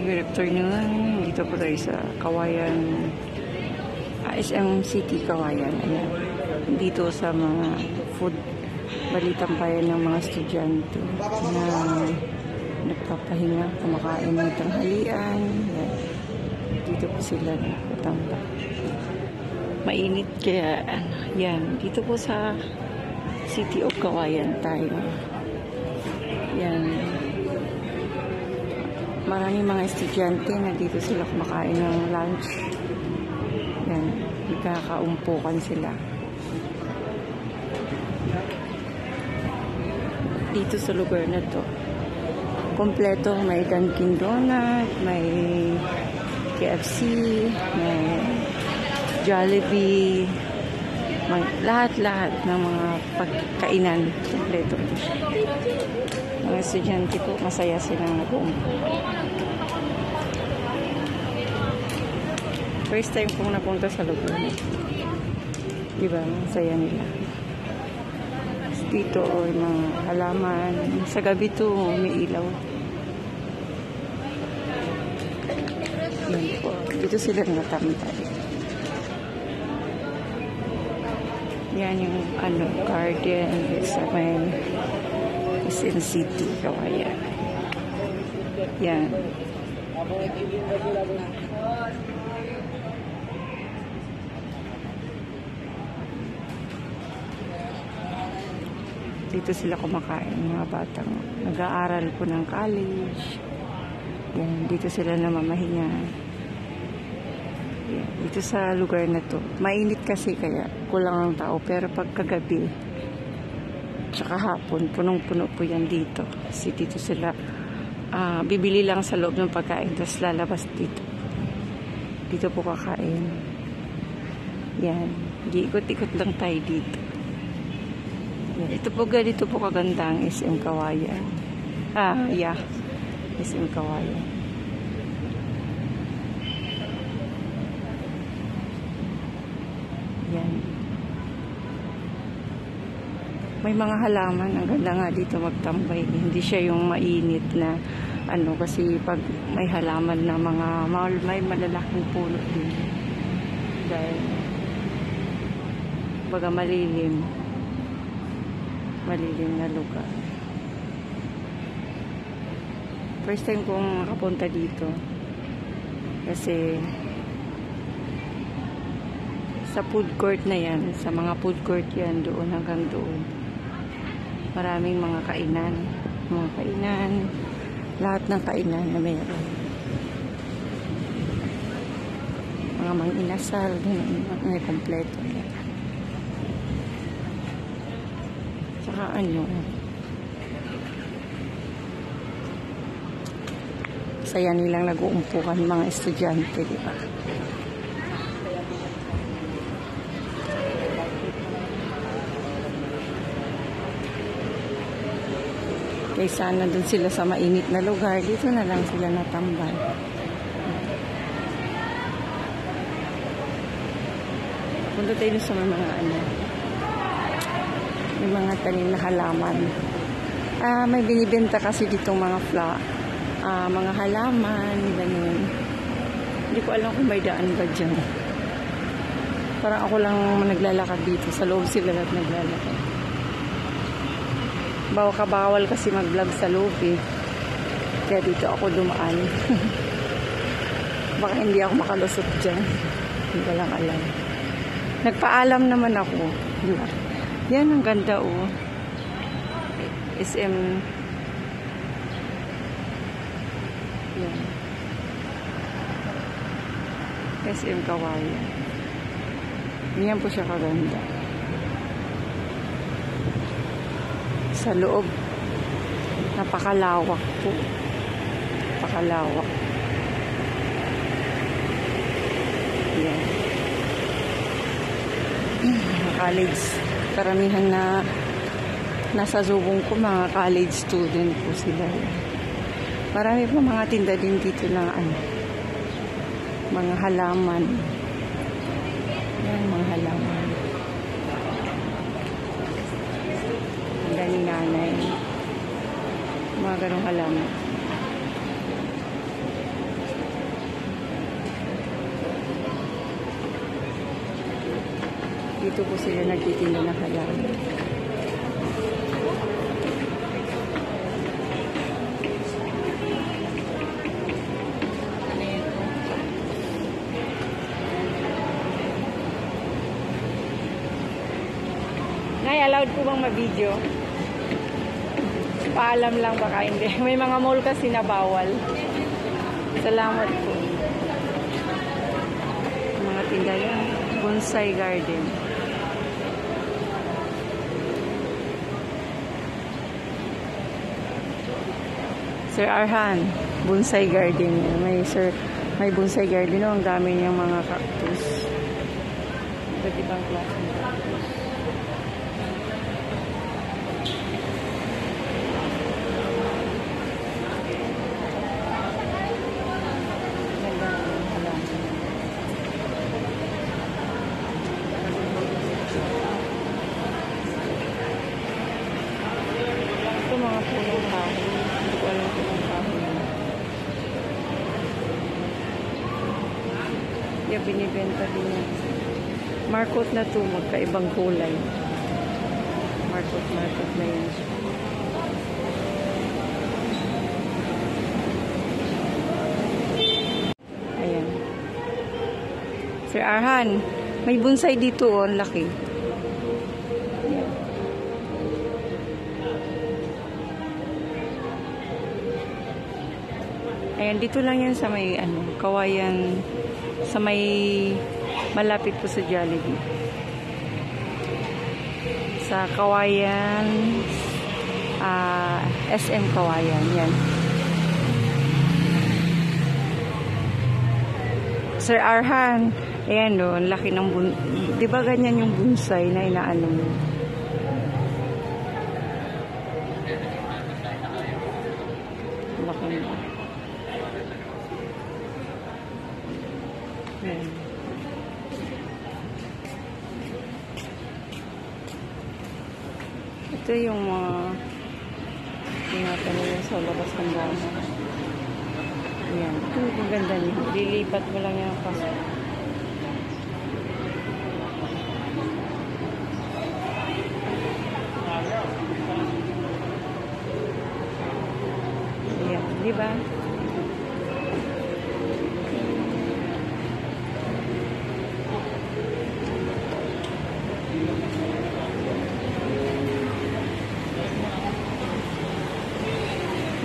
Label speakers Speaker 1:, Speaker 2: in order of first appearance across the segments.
Speaker 1: Good afternoon. Dito po tayo sa Kawayan, SM City, Kawayan. Ayan. Dito sa mga food balitang bayan ng mga estudyante na nagpapahinga, kumakain ng tanghalian. Ayan. Dito po sila nagpatamba. Mainit kaya yan. Dito po sa City of Kawayan tayo. Yan. Maraming mga estudyante na dito sila kumakain ng lunch. Yan, nagkakaumpukan sila. Dito sa lugar na to, kompleto, may Dunkin Donut, may KFC, may Jollibee, lahat-lahat ng mga pagkainan, kompleto. Mga estudyante po, masaya silang nag-uumpo. First time kong napunta sa lugar. Diba? Masaya nila. Dito, mga halaman. Sa gabi to, may ilaw. Yan po. Dito sila natambay. Yan yung garden sa may SM City, Kawayan. Yan. Dito sila kumakain, mga batang nag-aaral po ng college. Yan, dito sila namamahinga. Yan, dito sa lugar na to. Mainit kasi kaya kulang ang tao, pero pagkagabi tsaka hapon, punong-puno po yan dito. Kasi dito sila bibili lang sa loob ng pagkain, tapos lalabas dito. Dito po kakain. Yan, giikot-ikot lang tayo dito. Yan. Ito po, ganito po kaganda ang SM Kawayan. Yeah. SM Kawayan. Yan. May mga halaman. Ang ganda nga dito magtambay. Hindi siya yung mainit na kasi pag may halaman na may malalaking puno din. Dahil baga malilim na lugar. First time kong nakapunta dito kasi sa food court na yan, sa mga food court yan, doon hanggang doon maraming mga kainan, lahat ng kainan na meron, mga inasal, may kompleto. Saka saya nilang nag-uumpukan mga estudyante, di ba? Kaysa nandun sila sa mainit na lugar, dito na lang sila natambay. Punta tayo sa mga may mga tanim na halaman. May binibenta kasi ditong mga mga halaman, ganun. Hindi ko alam kung may daan ba dyan. Parang ako lang naglalakad dito. Sa loob sila lahat naglalakad. Bawal kasi mag-vlog sa loob eh. Kaya dito ako dumaan. Baka hindi ako makalusot dyan. Hindi ko lang alam. Nagpaalam naman ako. Diba? Yan, ang ganda oh. SM. Yan. SM Kawayan. Yan po siya kaganda. Sa loob, napakalawak po. Napakalawak. Yan. College. Karamihan na nasa zubong ko, mga college student po sila. Marami po mga tinda din dito na mga halaman. Yan, mga halaman. Ganda ni nanay. Mga ganong halaman. Dito po sila nagtitinda ng halaman. Nay, allowed po bang ma-video? Paalam lang baka hindi. May mga mall kasi na bawal. Salamat po. Mga tinda yan. Bonsai Garden. Sir Arhan, Bonsai Garden. May Bonsai Garden. Ang dami niyang mga cactus. Iba't ibang klaseng cactus. Mga punong kahoy. Hindi ko alam kung ang kahoy. Kaya binibenta din yan. Markot na ito. Magkaibang kulay. Markot na yan. Ayan. Sir Arhan, may bonsai dito. Ang laki. Ayan, dito lang yan sa may Kawayan, sa may malapit po sa Jollibee. Sa Kawayan, SM Kawayan, yan. Sir Arhan, ayan o, laki ng di ba ganyan yung bonsai na inaano mo? Laki mo. Ayan. Ito yung mga tinatanim sa labas ng bahay. Ayan. Ito yung ganda niya. Lilipat mo lang yung paso. Ayan. Diba?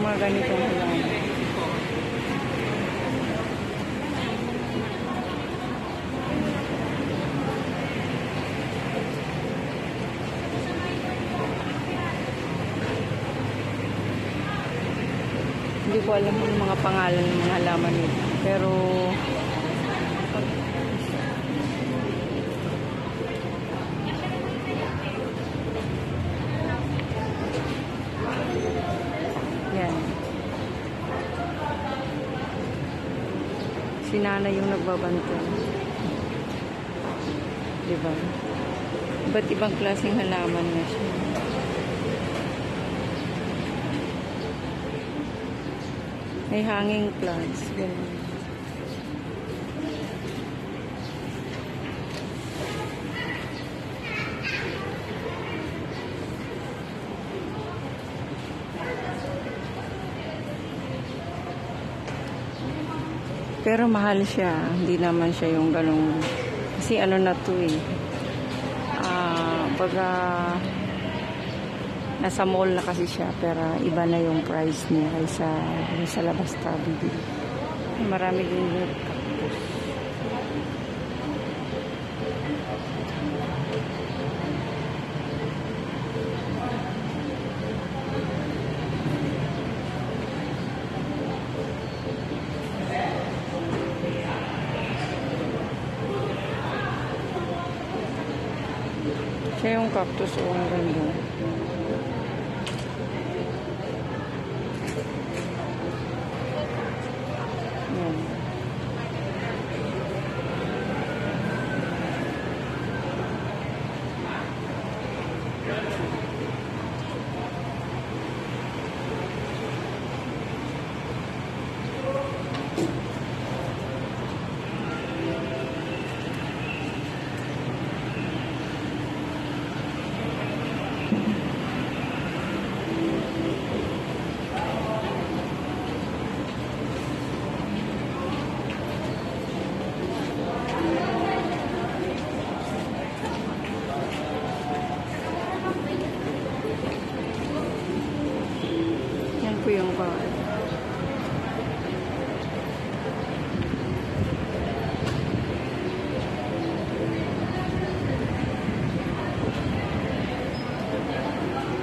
Speaker 1: Mga ganitong halaman. Hindi ko alam ang mga pangalan ng mga halaman nito. Pero yan. Si nanay yung nagbabantay. Diba? Iba't ibang klaseng halaman na siya. May hanging plants. Ganun. Pero mahal siya. Hindi naman siya yung ganong... Kasi ano na to eh. Pagka... Nasa mall na kasi siya. Pero iba na yung price niya kaysa sa labas tabi. Marami din yung cactus. Siya yung cactus o ang ganda. Yan. po yung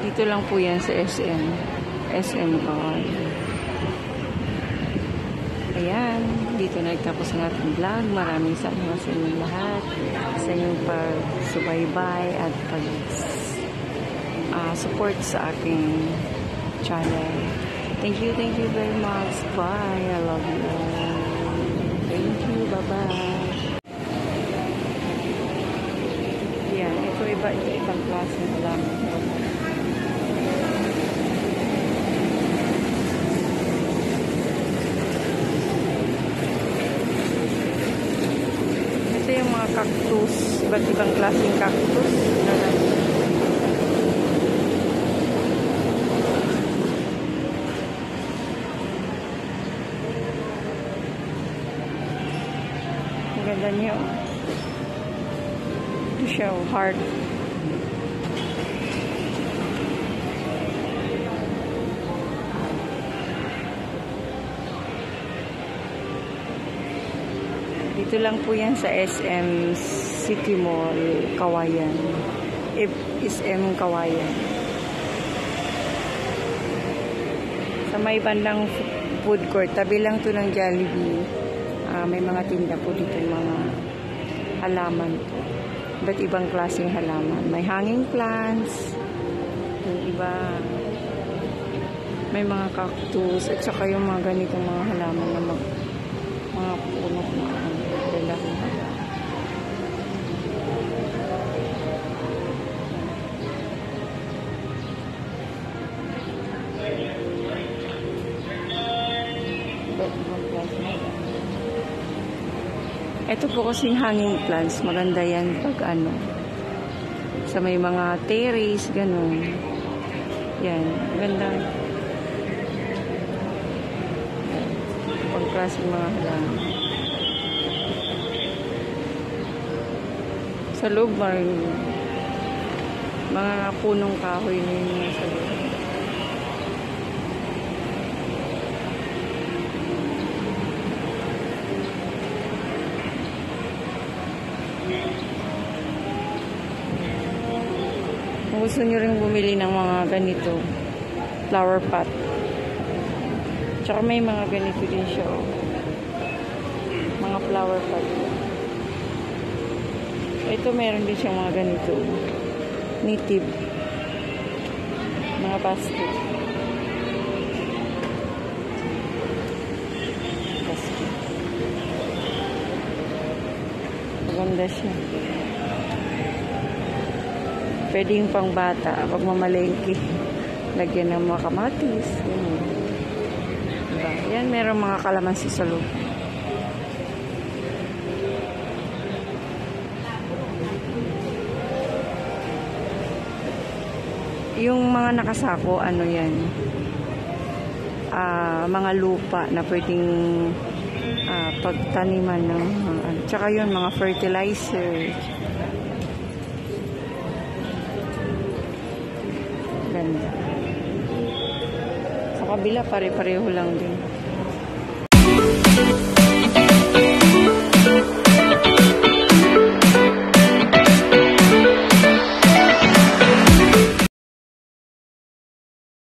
Speaker 1: dito lang po yan sa SM Kawayan. Ayan, dito na nagtapos ang ating vlog. Maraming salamat sa inyong lahat sa inyong pag-subaybay at pag-support sa aking channel. Thank you very much. Bye. I love you all. Thank you. Bye-bye. Yan, ito ibang klase na lang. Ito yung mga cactus, iba't ibang klaseng cactus. Ang ganda niya. Ito siya, heart. Dito lang po yan sa SM City Mall, Kawayan. SM Kawayan. Sa may bandang food court, tabi lang to ng Jollibee. May mga tinda po dito, mga halaman po. Iba't ibang klaseng halaman. May hanging plants, yung iba, may mga cactus, at saka yung mga ganitong mga halaman na mga puno na lalaki. Ito po kasing hanging plants, maganda yan pag sa may mga terrace, ganun. Yan, maganda. Pang klaseng mga halaman. Sa loob, mga punong kahoy na yun sa loob. Kung gusto nyo rin bumili ng mga ganito, flower pot. Tsaka may mga ganito din siya. Mga flower pot. Ito meron din siyang mga ganito. Native. Mga basket. Basket. Maganda siya. Pwede yung pang bata. Pag mamalengke. Lagyan ng mga kamatis. Diba? Yan, meron mga kalamansi sa loob. Yung mga nakasako, ano yan? Mga lupa na pwedeng pagtaniman ng tsaka yun, mga fertilizer. Ganda. Sa kabila, pare-pareho lang din.